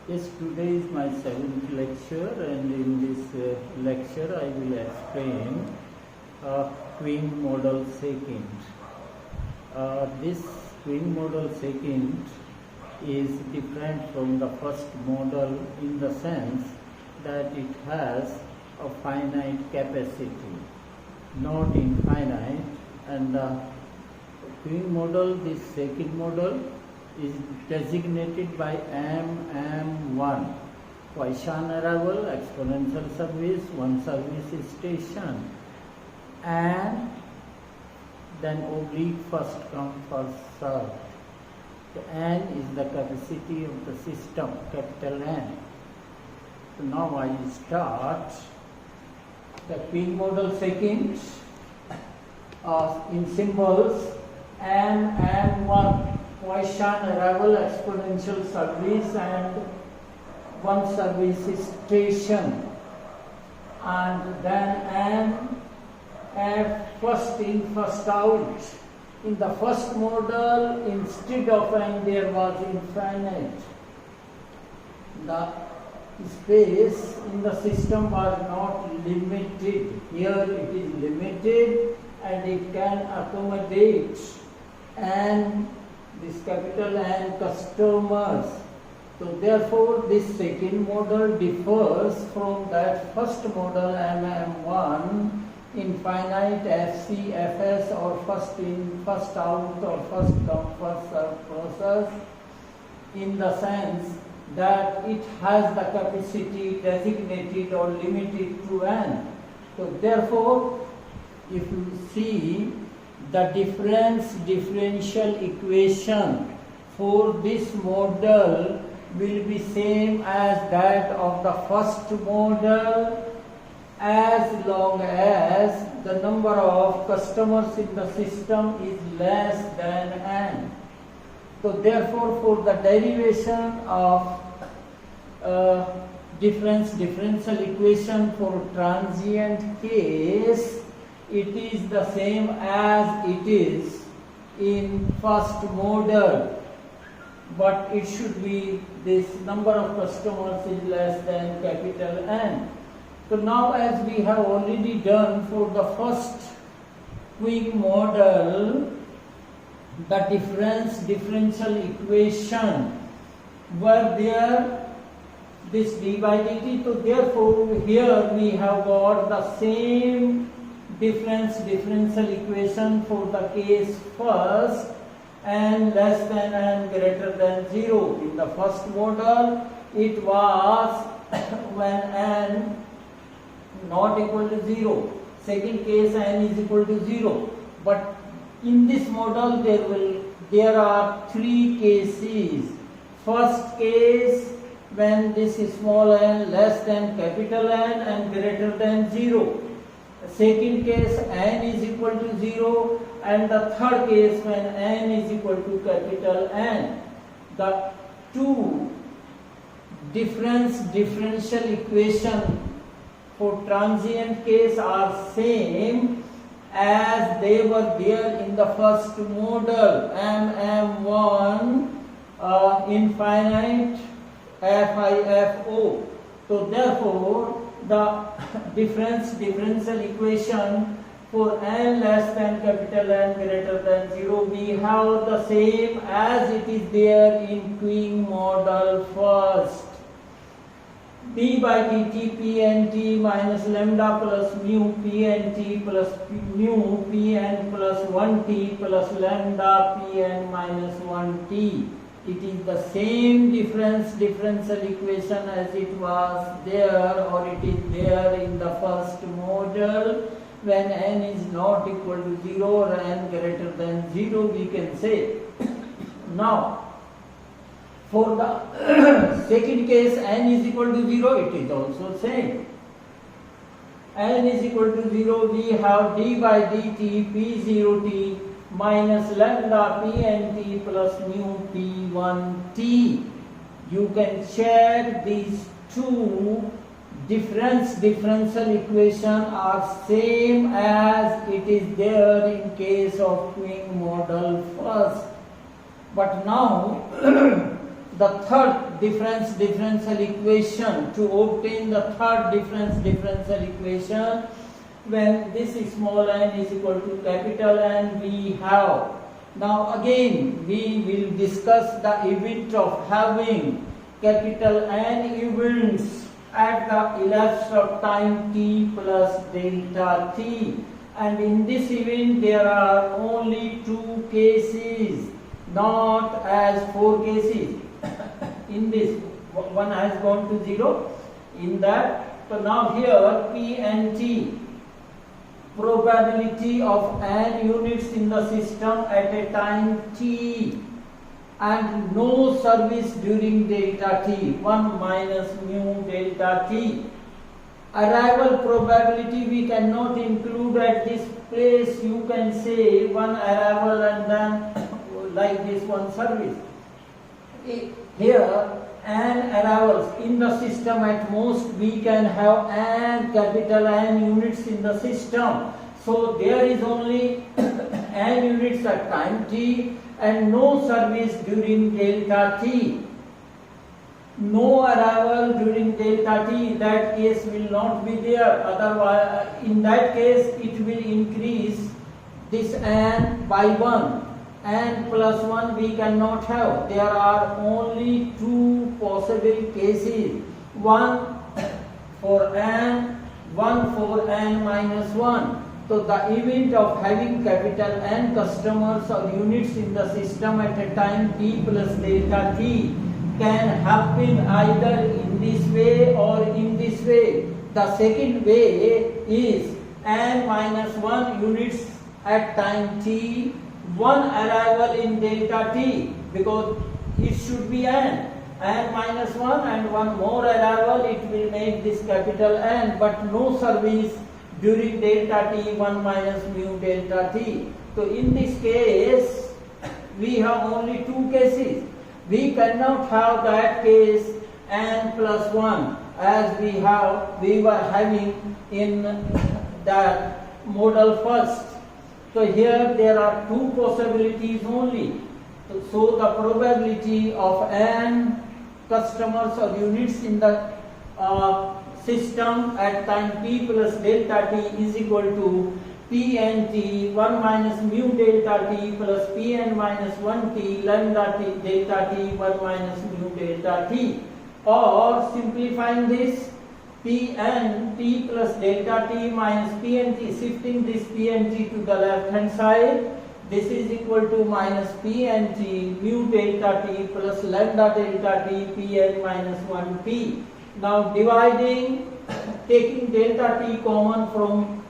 Yes, today is my 7th lecture, and in this lecture I will explain Queen model secant. This Queen model secant is different from the first model in the sense that it has a finite capacity, not infinite, and the Queen model, this secant model, is designated by M1, Poisson arrival, exponential service, one service station, and then oblique first come first serve. The N is the capacity of the system, capital N. So now I start the Queen model secant in symbols M1. Poisson arrival, exponential service, and one service station, and then N first in first out. In the first model, instead of N there was infinite. The space in the system was not limited. Here it is limited, and it can accommodate this capital N customers. So therefore this second model differs from that first model MM1, infinite FC, FS, or first in, first out, or first come, first served process, in the sense that it has the capacity designated or limited to N. So therefore, if you see, the differential equation for this model will be same as that of the first model, as long as the number of customers in the system is less than N. So therefore, for the derivation of differential equation for transient case, it is the same as it is in first model, but it should be this number of customers is less than capital N. So now, as we have already done for the first Queen model, the differential equation were there, this d by dt. So therefore here we have got the same differential equation for the case first, N less than N greater than 0. In the first model it was when N not equal to 0. Second case N is equal to 0. But in this model there are three cases. First case, when this is small n less than capital N and greater than 0. Second case, N is equal to 0, and the third case when N is equal to capital N. The two differential equation for transient case are same as they were there in the first model, MM1, infinite, FIFO. So therefore, the differential equation for N less than capital N greater than 0, we have the same as it is there in Queen model first. d by dt Pnt minus lambda plus mu Pnt plus mu Pn plus 1t plus lambda Pn minus 1t. It is the same differential equation as it was there, or it is there in the first model. When N is not equal to 0 or N greater than 0, we can say. Now, for the second case, N is equal to 0, it is also same. N is equal to 0, we have d by dt P0t minus lambda Pnt plus mu P1t. You can check these two differential equation are same as it is there in case of Queen model first. But now the third differential equation, to obtain the third differential equation, when this is small n is equal to capital N, we have, now again we will discuss the event of having capital N events at the elapsed of time t plus delta t, and in this event there are only two cases, not as four cases. In this, one has gone to 0 in that. So now here P and T, probability of n units in the system at a time t and no service during delta t, 1 minus mu delta t. Arrival probability we cannot include at this place. You can say one arrival and then like this one service. Here n arrivals in the system, at most we can have n capital N units in the system. So there is only n units at time t and no service during delta t. No arrival during delta t, that case will not be there. Otherwise, in that case it will increase this n by 1. N plus 1 we cannot have. There are only two possible cases. One for n, one for n minus 1. So the event of having capital N customers or units in the system at a time t plus delta t can happen either in this way or in this way. The second way is n minus 1 units at time t, one arrival in delta t, because it should be n minus 1 and one more arrival, it will make this capital N, but no service during delta t, 1 minus mu delta t. So in this case we have only two cases. We cannot have that case n plus 1 as we were having in that model first. So here there are two possibilities only. So the probability of n customers or units in the system at time t plus delta t is equal to Pnt 1 minus mu delta t plus Pn minus 1 t lambda t delta t 1 minus mu delta t. Or simplifying this, Pn t plus delta t minus Pnt, shifting this Pnt to the left hand side, this is equal to minus Pnt mu delta t plus lambda delta t Pn minus 1 t. Now dividing, taking delta t common from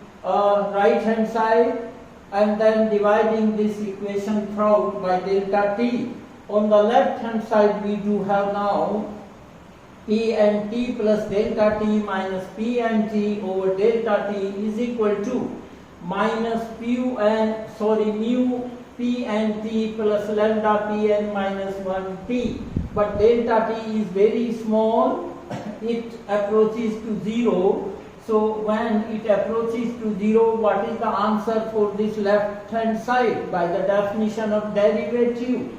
right hand side and then dividing this equation throughout by delta t. On the left hand side we do have now Pnt plus delta t minus Pnt over delta t is equal to minus mu Pnt plus lambda Pn minus 1 t. But delta t is very small, it approaches to 0. So when it approaches to 0, what is the answer for this left hand side? By the definition of derivative,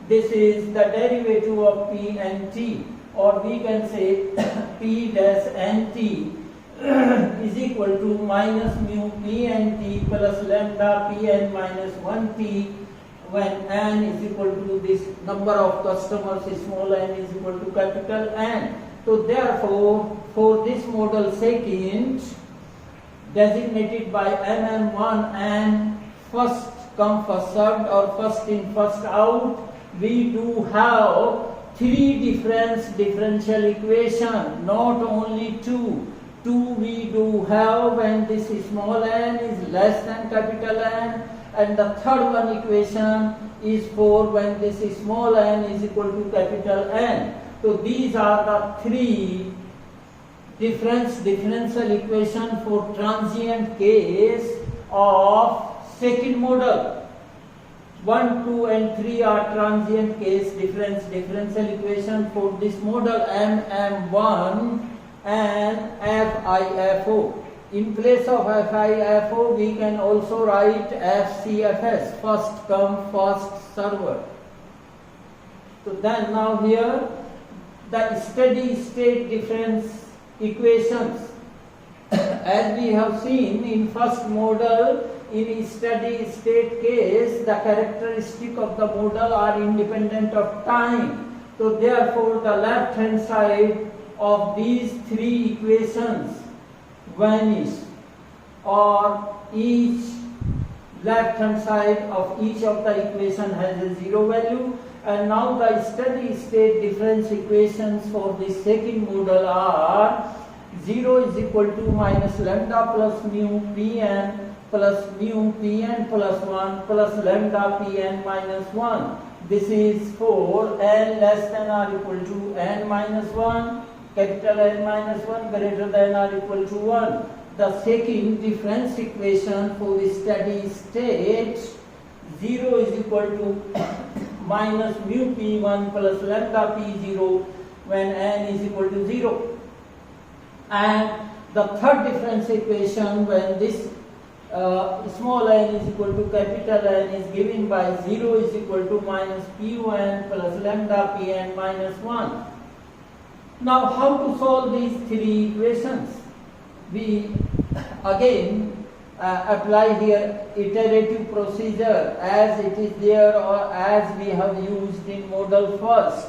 this is the derivative of P and T, or we can say P dash nt is equal to minus mu P and T plus lambda Pn minus 1 t when n is equal to this number of customers, small n is equal to capital N. So therefore, for this model second, designated by MM1 and first come first served or first in first out, we do have three differential equation, not only two. Two we do have when this small n is less than capital N, and the third one equation is for when this small n is equal to capital N. So these are the three differential equation for transient case of second model. 1, 2 and 3 are transient case differential equation for this model MM1 and FIFO. In place of FIFO we can also write FCFS, first come first server. So then now here the steady state difference equations, as we have seen in first model, in steady state case the characteristic of the model are independent of time. So therefore the left hand side of these three equations vanish, or each left hand side of each of the equation has a zero value. And now the steady state difference equations for the second model are 0 is equal to minus lambda plus mu Pn plus mu Pn plus 1 plus lambda Pn minus 1. This is for n less than or equal to n minus 1, capital N minus 1 greater than or equal to 1. The second difference equation for the steady state, 0 is equal to minus mu P1 plus lambda P0 when n is equal to 0. And the third difference equation, when this small n is equal to capital N, is given by 0 is equal to minus P1 plus lambda Pn minus 1. Now how to solve these three equations? We again apply here iterative procedure as it is there or as we have used in model first.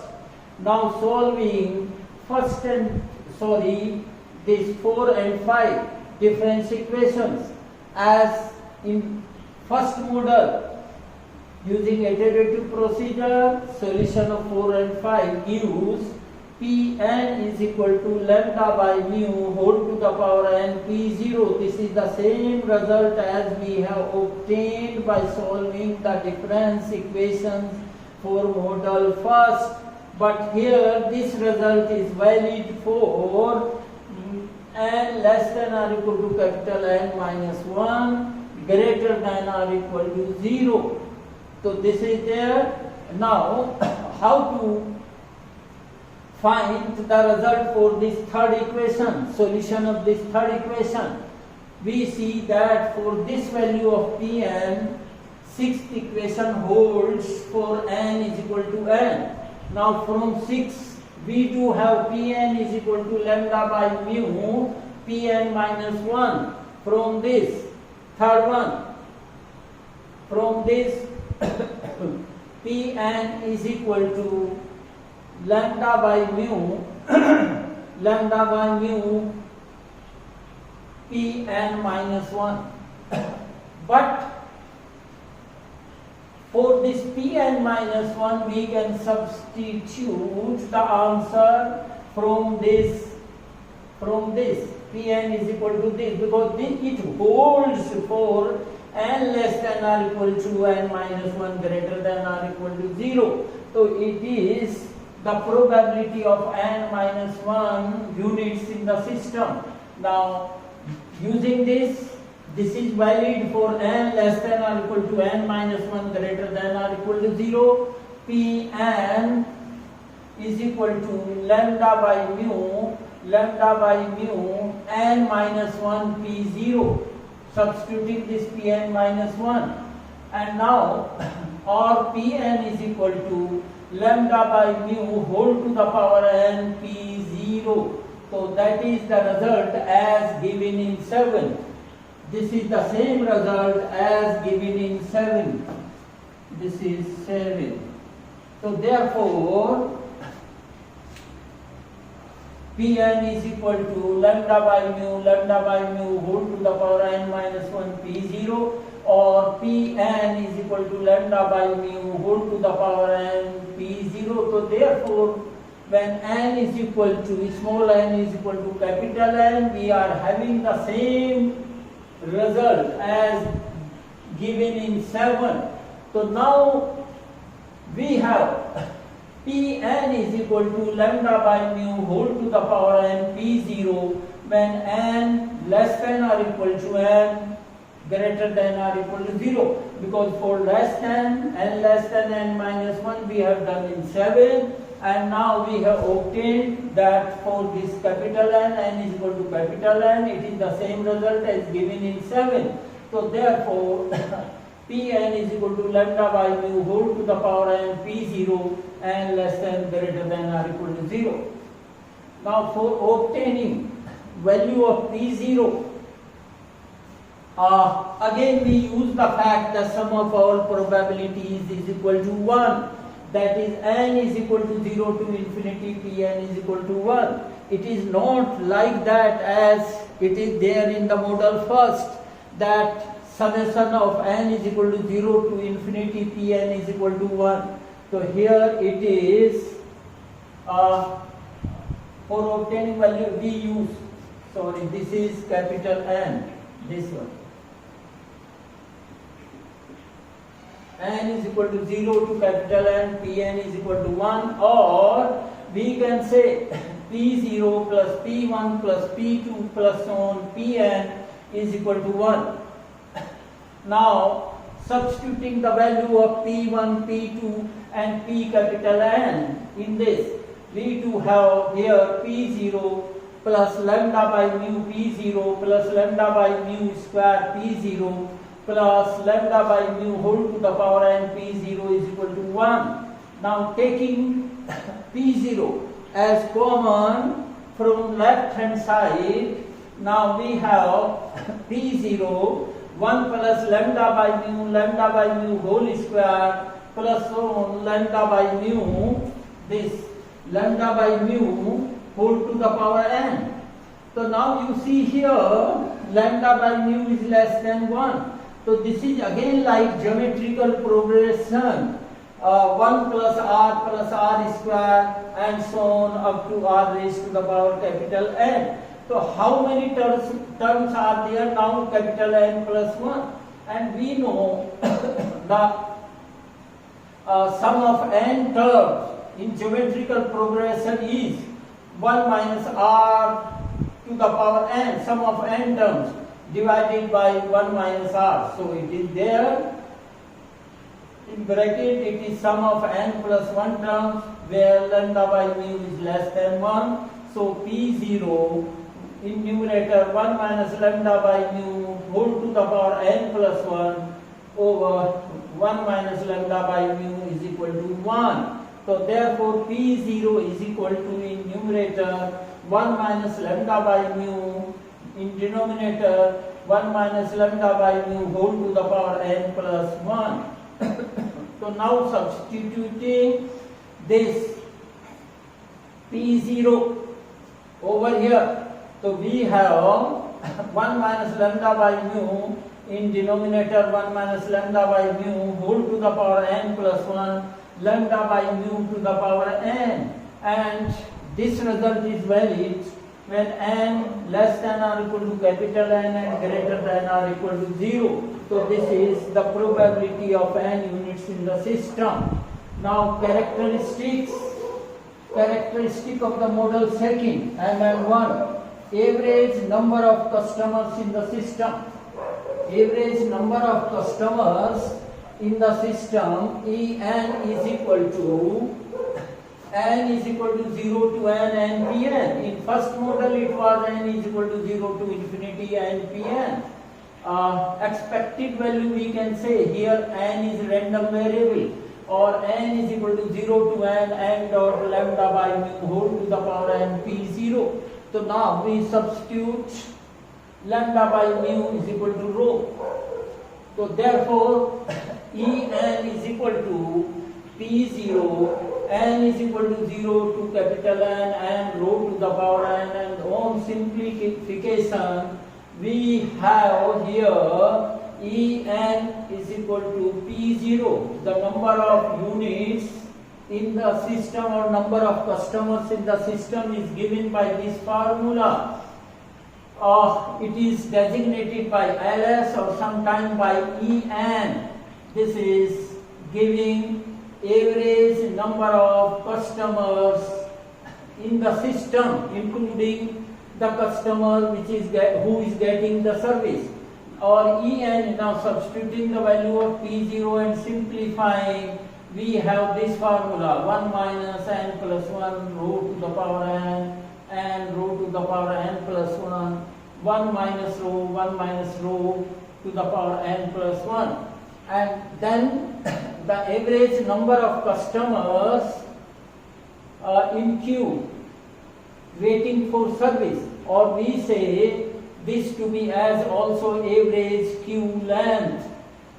Now solving these 4 and 5 difference equations as in first model, using iterative procedure, solution of 4 and 5 gives Pn is equal to lambda by mu whole to the power n P0. This is the same result as we have obtained by solving the difference equations for model first. But here this result is valid for n less than or equal to capital N minus 1 greater than or equal to 0. So this is there. Now how to find the result for this third equation, solution of this third equation? We see that for this value of Pn, sixth equation holds for n is equal to n. Now from 6 we do have Pn is equal to lambda by mu Pn minus 1. From this third one, from this Pn is equal to lambda by mu Pn minus 1. But for this Pn minus 1 we can substitute the answer from this Pn is equal to this, because it holds for n less than or equal to n minus 1 greater than or equal to 0. So it is the probability of n minus 1 units in the system. Now using this is valid for n less than or equal to n minus 1 greater than or equal to 0. Pn is equal to lambda by mu n minus 1 P0, substituting this Pn minus 1. And now or Pn is equal to lambda by mu whole to the power n P0. So that is the result as given in 7. This is the same result as given in 7. This is 7. So therefore Pn is equal to lambda by mu whole to the power n minus 1 P0, or Pn is equal to lambda by mu whole to the power n P0. So therefore when n is equal to small n is equal to capital N, we are having the same result as given in 7. So now we have Pn is equal to lambda by mu whole to the power n P0 when n less than or equal to n greater than or equal to 0, because for less than n minus 1 we have done in 7, and now we have obtained that for this capital N is equal to capital N, it is the same result as given in 7. So therefore Pn is equal to lambda by mu whole to the power n P0 and less than greater than or equal to 0. Now for obtaining value of P0, again we use the fact that sum of all probabilities is equal to 1. That is, n is equal to 0 to infinity, Pn is equal to 1. It is not like that as it is there in the model first, that summation of n is equal to 0 to infinity, Pn is equal to 1. So here it is, for obtaining value we use, this is capital N, this one. N is equal to 0 to capital N, Pn is equal to 1, or we can say P0 plus P1 plus P2 plus so on Pn is equal to 1. Now substituting the value of P1, P2 and P capital N in this, we do have here P0 plus lambda by mu P0 plus lambda by mu square P0 plus lambda by mu whole to the power n P0 is equal to 1. Now taking P0 as common from left hand side, now we have P0 1 plus lambda by mu whole square plus so on lambda by mu, this lambda by mu whole to the power n. So now you see here lambda by mu is less than 1. So this is again like geometrical progression, 1 plus r square and so on up to r raised to the power capital N. So how many terms are there now? Capital N plus 1. And we know the sum of n terms in geometrical progression is 1 minus r to the power n, sum of n terms, divided by 1 minus r. So it is there in bracket, it is sum of n plus 1 terms where lambda by mu is less than 1. So P0 in numerator 1 minus lambda by mu whole to the power n plus 1 over 1 minus lambda by mu is equal to 1. So therefore P0 is equal to in numerator 1 minus lambda by mu, in denominator 1 minus lambda by mu whole to the power n plus 1. So now substituting this P0 over here, so we have 1 minus lambda by mu in denominator 1 minus lambda by mu whole to the power n plus 1 lambda by mu to the power n, and this result is valid when n less than or equal to capital N and greater than or equal to 0. So this is the probability of n units in the system. Now characteristic of the model second, MM1, average number of customers in the system. Average number of customers in the system, En is equal to n is equal to 0 to n and Pn. In first model it was n is equal to 0 to infinity and Pn. Expected value we can say here n is random variable, or n is equal to 0 to n dot lambda by mu whole to the power n P0. So now we substitute lambda by mu is equal to rho. So therefore En is equal to P0, n is equal to 0 to capital N and rho to the power n, and on simplification we have here En is equal to P0, the number of units in the system or number of customers in the system is given by this formula. It is designated by LS or sometime by En. This is giving average number of customers in the system, including the customer who is getting the service, or En. Now substituting the value of P0 and simplifying, we have this formula: 1 minus n plus 1 rho to the power n and rho to the power n plus 1, 1 minus rho to the power n plus 1. and then the average number of customers in queue waiting for service, or we say this to be as also average queue length.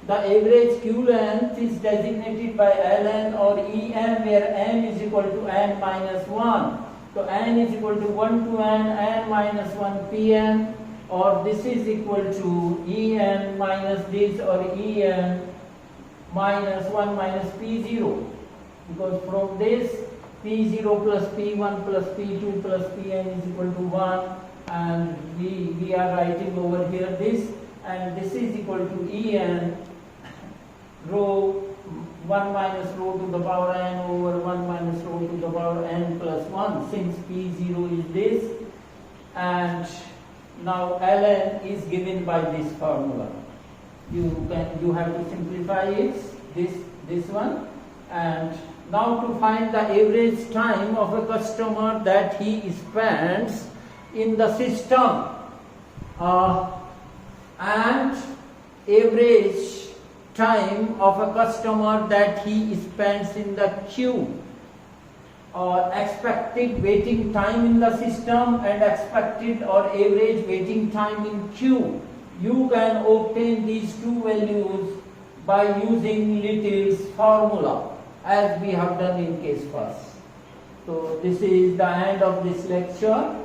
The average queue length is designated by ln or em, where m is equal to n minus 1. So n is equal to 1 to n minus 1 pm, or this is equal to en minus this, or en minus 1 minus p0, because from this p0 plus p1 plus p2 plus pn is equal to 1, and we are writing over here this, and this is equal to en rho 1 minus rho to the power n over 1 minus rho to the power n plus 1, since p0 is this, and now ln is given by this formula. You have to simplify it, this one, and now to find the average time of a customer that he spends in the system, and average time of a customer that he spends in the queue, or expected waiting time in the system and expected or average waiting time in queue. You can obtain these two values by using Little's formula, as we have done in case first. So this is the end of this lecture.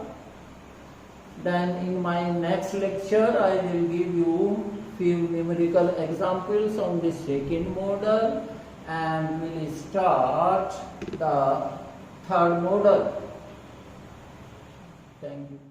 Then in my next lecture I will give you few numerical examples on the second model, and we will start the third model. Thank you.